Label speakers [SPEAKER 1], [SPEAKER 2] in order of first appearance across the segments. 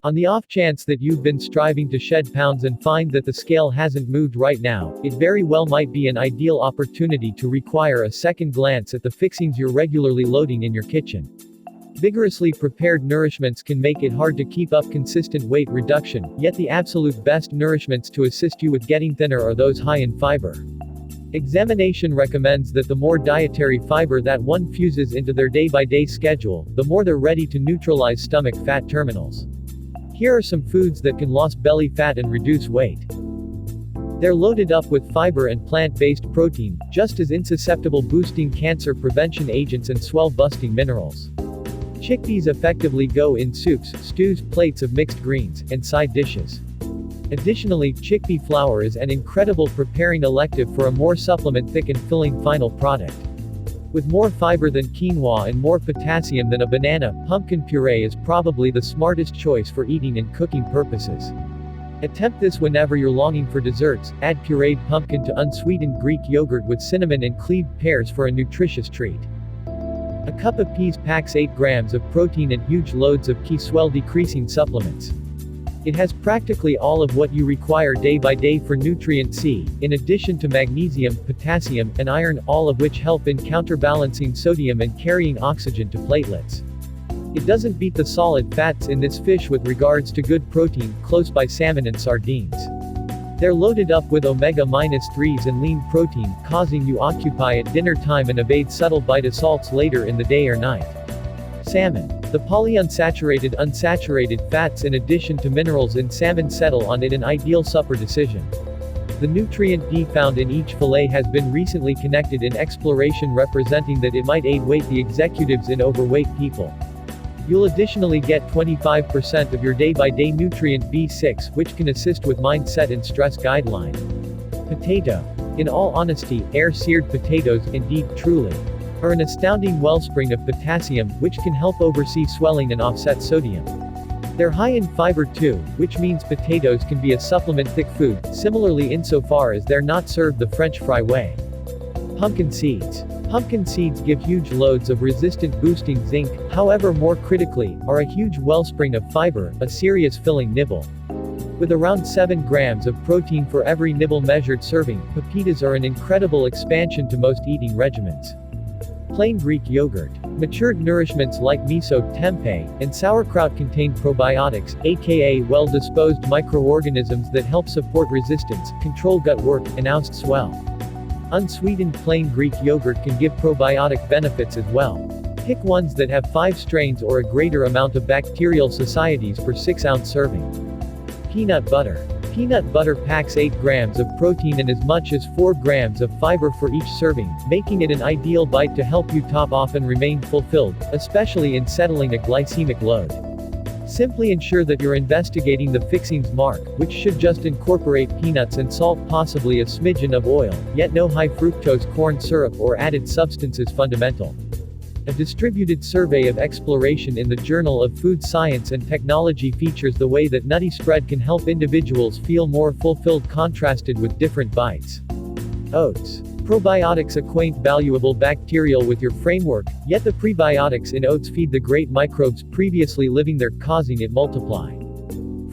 [SPEAKER 1] On the off chance that you've been striving to shed pounds and find that the scale hasn't moved right now, it very well might be an ideal opportunity to require a second glance at the fixings you're regularly loading in your kitchen. Vigorously prepared nourishments can make it hard to keep up consistent weight reduction, yet the absolute best nourishments to assist you with getting thinner are those high in fiber. Examination recommends that the more dietary fiber that one fuses into their day-by-day schedule, the more they're ready to neutralize stomach fat terminals. Here are some foods that can lose belly fat and reduce weight. They're loaded up with fiber and plant-based protein, just as insusceptible boosting cancer prevention agents and swell-busting minerals. Chickpeas effectively go in soups, stews, plates of mixed greens, and side dishes. Additionally, chickpea flour is an incredible preparing elective for a more supplement-thick and filling final product. With more fiber than quinoa and more potassium than a banana, pumpkin puree is probably the smartest choice for eating and cooking purposes. Attempt this whenever you're longing for desserts. Add pureed pumpkin to unsweetened Greek yogurt with cinnamon and cleaved pears for a nutritious treat. A cup of peas packs 8 grams of protein and huge loads of key swell-decreasing supplements. It has practically all of what you require day by day for nutrient C, in addition to magnesium, potassium, and iron, all of which help in counterbalancing sodium and carrying oxygen to platelets. It doesn't beat the solid fats in this fish with regards to good protein, close by salmon and sardines. They're loaded up with omega-3s and lean protein, causing you occupy at dinner time and evade subtle bite salts later in the day or night. Salmon. The polyunsaturated fats in addition to minerals in salmon settle on it an ideal supper decision. The nutrient D found in each fillet has been recently connected in exploration representing that it might aid weight the executives in overweight people. You'll additionally get 25% of your day-by-day nutrient B6, which can assist with mindset and stress guideline. Potato. In all honesty, air-seared potatoes, indeed, truly, are an astounding wellspring of potassium, which can help oversee swelling and offset sodium. They're high in fiber too, which means potatoes can be a supplement-thick food, similarly insofar as they're not served the French fry way. Pumpkin seeds. Pumpkin seeds give huge loads of resistant boosting zinc, however more critically, are a huge wellspring of fiber, a serious filling nibble. With around 7 grams of protein for every nibble measured serving, pepitas are an incredible expansion to most eating regimens. Plain Greek yogurt. Matured nourishments like miso, tempeh, and sauerkraut contain probiotics, aka well-disposed microorganisms that help support resistance, control gut work, and oust swell. Unsweetened plain Greek yogurt can give probiotic benefits as well. Pick ones that have 5 strains or a greater amount of bacterial societies per 6-ounce serving. Peanut butter. Peanut butter packs 8 grams of protein and as much as 4 grams of fiber for each serving, making it an ideal bite to help you top off and remain fulfilled, especially in settling a glycemic load. Simply ensure that you're investigating the fixings mark, which should just incorporate peanuts and salt, possibly a smidgen of oil, yet no high fructose corn syrup or added substances fundamental. A distributed survey of exploration in the Journal of Food Science and Technology features the way that nutty spread can help individuals feel more fulfilled contrasted with different bites. Oats. Probiotics acquaint valuable bacterial with your framework, yet the prebiotics in oats feed the great microbes previously living there, causing it multiply.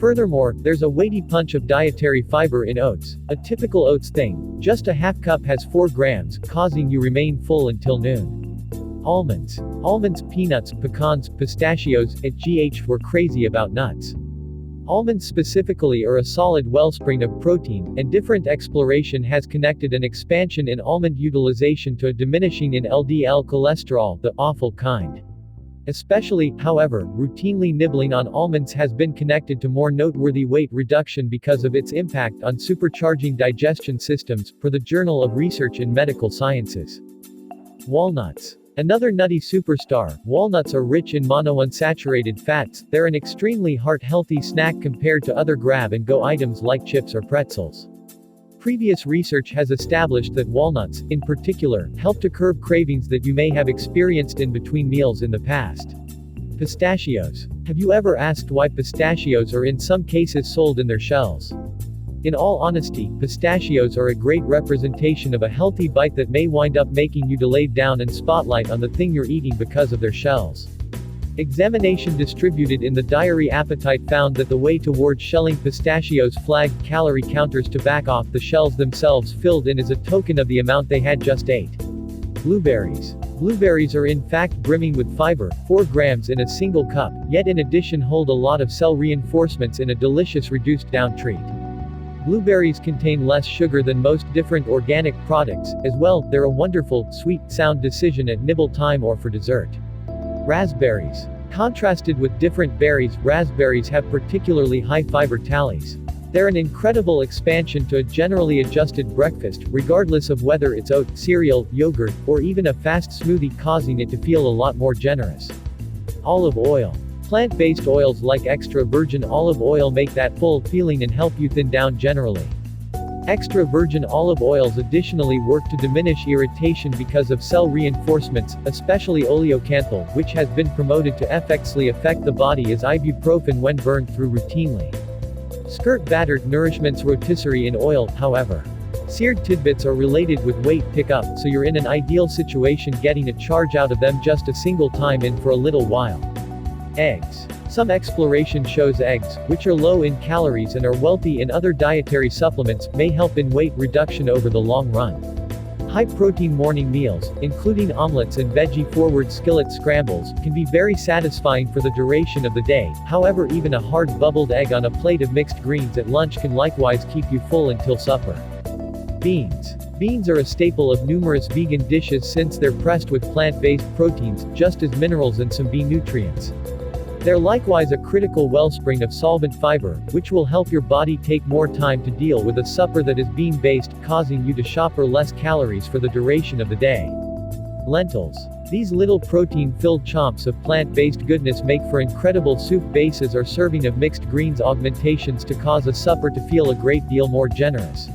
[SPEAKER 1] Furthermore, there's a weighty punch of dietary fiber in oats. A typical oats thing, just a half cup has 4 grams, causing you remain full until noon. Almonds. Almonds, peanuts, pecans, pistachios, etc. We're crazy about nuts. Almonds specifically are a solid wellspring of protein, and different exploration has connected an expansion in almond utilization to a diminishing in LDL cholesterol, the awful kind. Especially, however, routinely nibbling on almonds has been connected to more noteworthy weight reduction because of its impact on supercharging digestion systems, per the Journal of Research in Medical Sciences. Walnuts. Another nutty superstar, walnuts are rich in monounsaturated fats. They're an extremely heart-healthy snack compared to other grab-and-go items like chips or pretzels. Previous research has established that walnuts, in particular, help to curb cravings that you may have experienced in between meals in the past. Pistachios. Have you ever asked why pistachios are in some cases sold in their shells? In all honesty, pistachios are a great representation of a healthy bite that may wind up making you delayed down and spotlight on the thing you're eating because of their shells. Examination distributed in the Diary Appetite found that the way toward shelling pistachios flagged calorie counters to back off the shells themselves filled in as a token of the amount they had just ate. Blueberries. Blueberries are in fact brimming with fiber, 4 grams in a single cup, yet in addition hold a lot of cell reinforcements in a delicious reduced down treat. Blueberries contain less sugar than most different organic products, as well, they're a wonderful, sweet, sound decision at nibble time or for dessert. Raspberries. Contrasted with different berries, raspberries have particularly high fiber tallies. They're an incredible expansion to a generally adjusted breakfast, regardless of whether it's oat, cereal, yogurt, or even a fast smoothie, causing it to feel a lot more generous. Olive oil. Plant-based oils like extra virgin olive oil make that full feeling and help you thin down generally. Extra virgin olive oils additionally work to diminish irritation because of cell reinforcements, especially oleocanthal, which has been promoted to effectively affect the body as ibuprofen when burned through routinely. Skirt battered nourishments rotisserie in oil, however. Seared tidbits are related with weight pickup, so you're in an ideal situation getting a charge out of them just a single time in for a little while. Eggs. Some exploration shows eggs, which are low in calories and are wealthy in other dietary supplements, may help in weight reduction over the long run. High-protein morning meals, including omelets and veggie-forward skillet scrambles, can be very satisfying for the duration of the day. However, even a hard bubbled egg on a plate of mixed greens at lunch can likewise keep you full until supper. Beans. Beans are a staple of numerous vegan dishes since they're pressed with plant-based proteins, just as minerals and some B nutrients. They're likewise a critical wellspring of solvent fiber, which will help your body take more time to deal with a supper that is bean-based, causing you to shop for less calories for the duration of the day. Lentils. These little protein-filled chomps of plant-based goodness make for incredible soup bases or serving of mixed greens augmentations to cause a supper to feel a great deal more generous.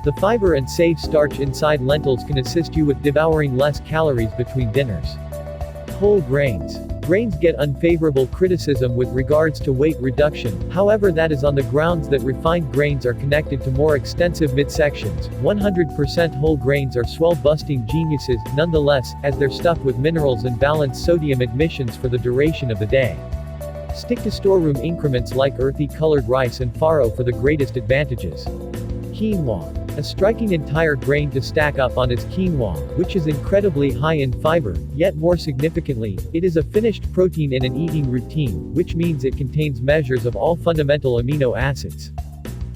[SPEAKER 1] The fiber and safe starch inside lentils can assist you with devouring less calories between dinners. Whole grains. Grains get unfavorable criticism with regards to weight reduction, however that is on the grounds that refined grains are connected to more extensive midsections. 100% whole grains are swell-busting geniuses, nonetheless, as they're stuffed with minerals and balanced sodium admissions for the duration of the day. Stick to storeroom increments like earthy colored rice and farro for the greatest advantages. Quinoa. A striking entire grain to stack up on is quinoa, which is incredibly high in fiber, yet more significantly, it is a finished protein in an eating routine, which means it contains measures of all fundamental amino acids.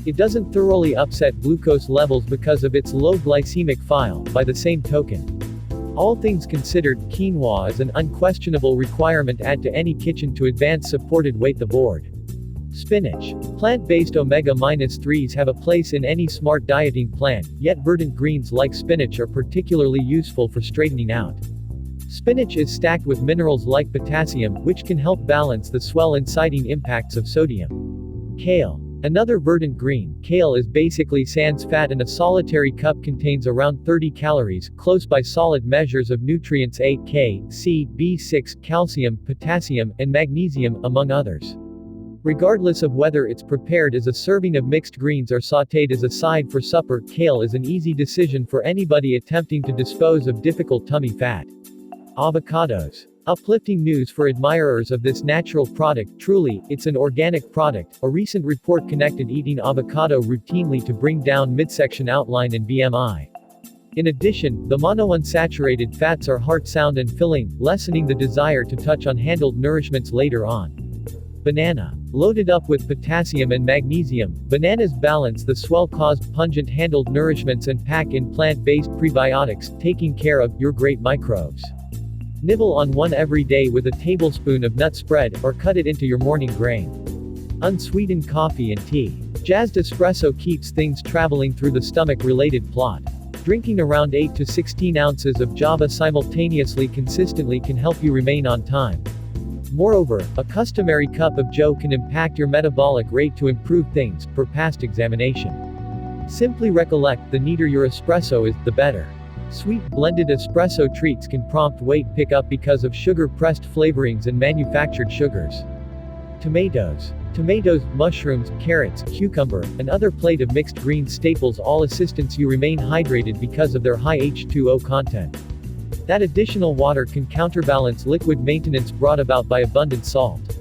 [SPEAKER 1] It doesn't thoroughly upset glucose levels because of its low glycemic file. By the same token, all things considered, quinoa is an unquestionable requirement add to any kitchen to advance supported weight the board. Spinach. Plant-based omega-3s have a place in any smart dieting plan, yet verdant greens like spinach are particularly useful for straightening out. Spinach is stacked with minerals like potassium, which can help balance the swell-inciting impacts of sodium. Kale. Another verdant green, kale is basically sans fat and a solitary cup contains around 30 calories, close by solid measures of nutrients A, K, C, B6, calcium, potassium, and magnesium, among others. Regardless of whether it's prepared as a serving of mixed greens or sautéed as a side for supper, kale is an easy decision for anybody attempting to dispose of difficult tummy fat. Avocados. Uplifting news for admirers of this natural product. Truly, it's an organic product. A recent report connected eating avocado routinely to bring down midsection outline and BMI. In addition, the monounsaturated fats are heart sound and filling, lessening the desire to touch unhandled nourishments later on. Banana. Loaded up with potassium and magnesium, bananas balance the swell-caused pungent handled nourishments and pack in plant-based prebiotics, taking care of your great microbes. Nibble on one every day with a tablespoon of nut spread, or cut it into your morning grain. Unsweetened coffee and tea. Jazzed espresso keeps things traveling through the stomach-related plot. Drinking around 8 to 16 ounces of Java simultaneously consistently can help you remain on time. Moreover, a customary cup of Joe can impact your metabolic rate to improve things, per past examination. Simply recollect, the neater your espresso is, the better. Sweet, blended espresso treats can prompt weight pickup because of sugar-pressed flavorings and manufactured sugars. Tomatoes. Tomatoes, mushrooms, carrots, cucumber, and other plate of mixed greens staples all assistance you remain hydrated because of their high H2O content. That additional water can counterbalance liquid maintenance brought about by abundant salt.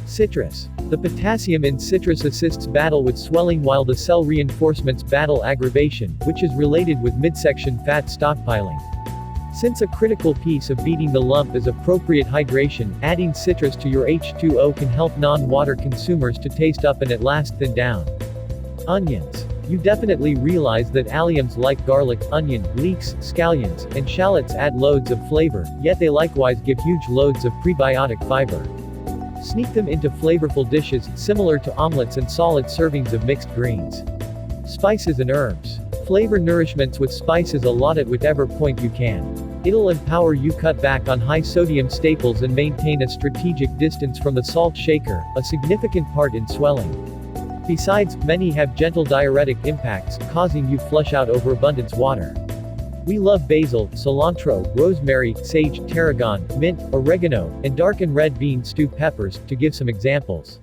[SPEAKER 1] Citrus. The potassium in citrus assists battle with swelling while the cell reinforcements battle aggravation, which is related with midsection fat stockpiling. Since a critical piece of beating the lump is appropriate hydration, adding citrus to your H2O can help non-water consumers to taste up and at last thin down. Onions. You definitely realize that alliums like garlic, onion, leeks, scallions, and shallots add loads of flavor, yet they likewise give huge loads of prebiotic fiber. Sneak them into flavorful dishes, similar to omelets and solid servings of mixed greens. Spices and herbs. Flavor nourishments with spices a lot at whatever point you can. It'll empower you cut back on high sodium staples and maintain a strategic distance from the salt shaker, a significant part in swelling. Besides, many have gentle diuretic impacts, causing you flush out overabundance water. We love basil, cilantro, rosemary, sage, tarragon, mint, oregano, and dark and red bean stew peppers, to give some examples.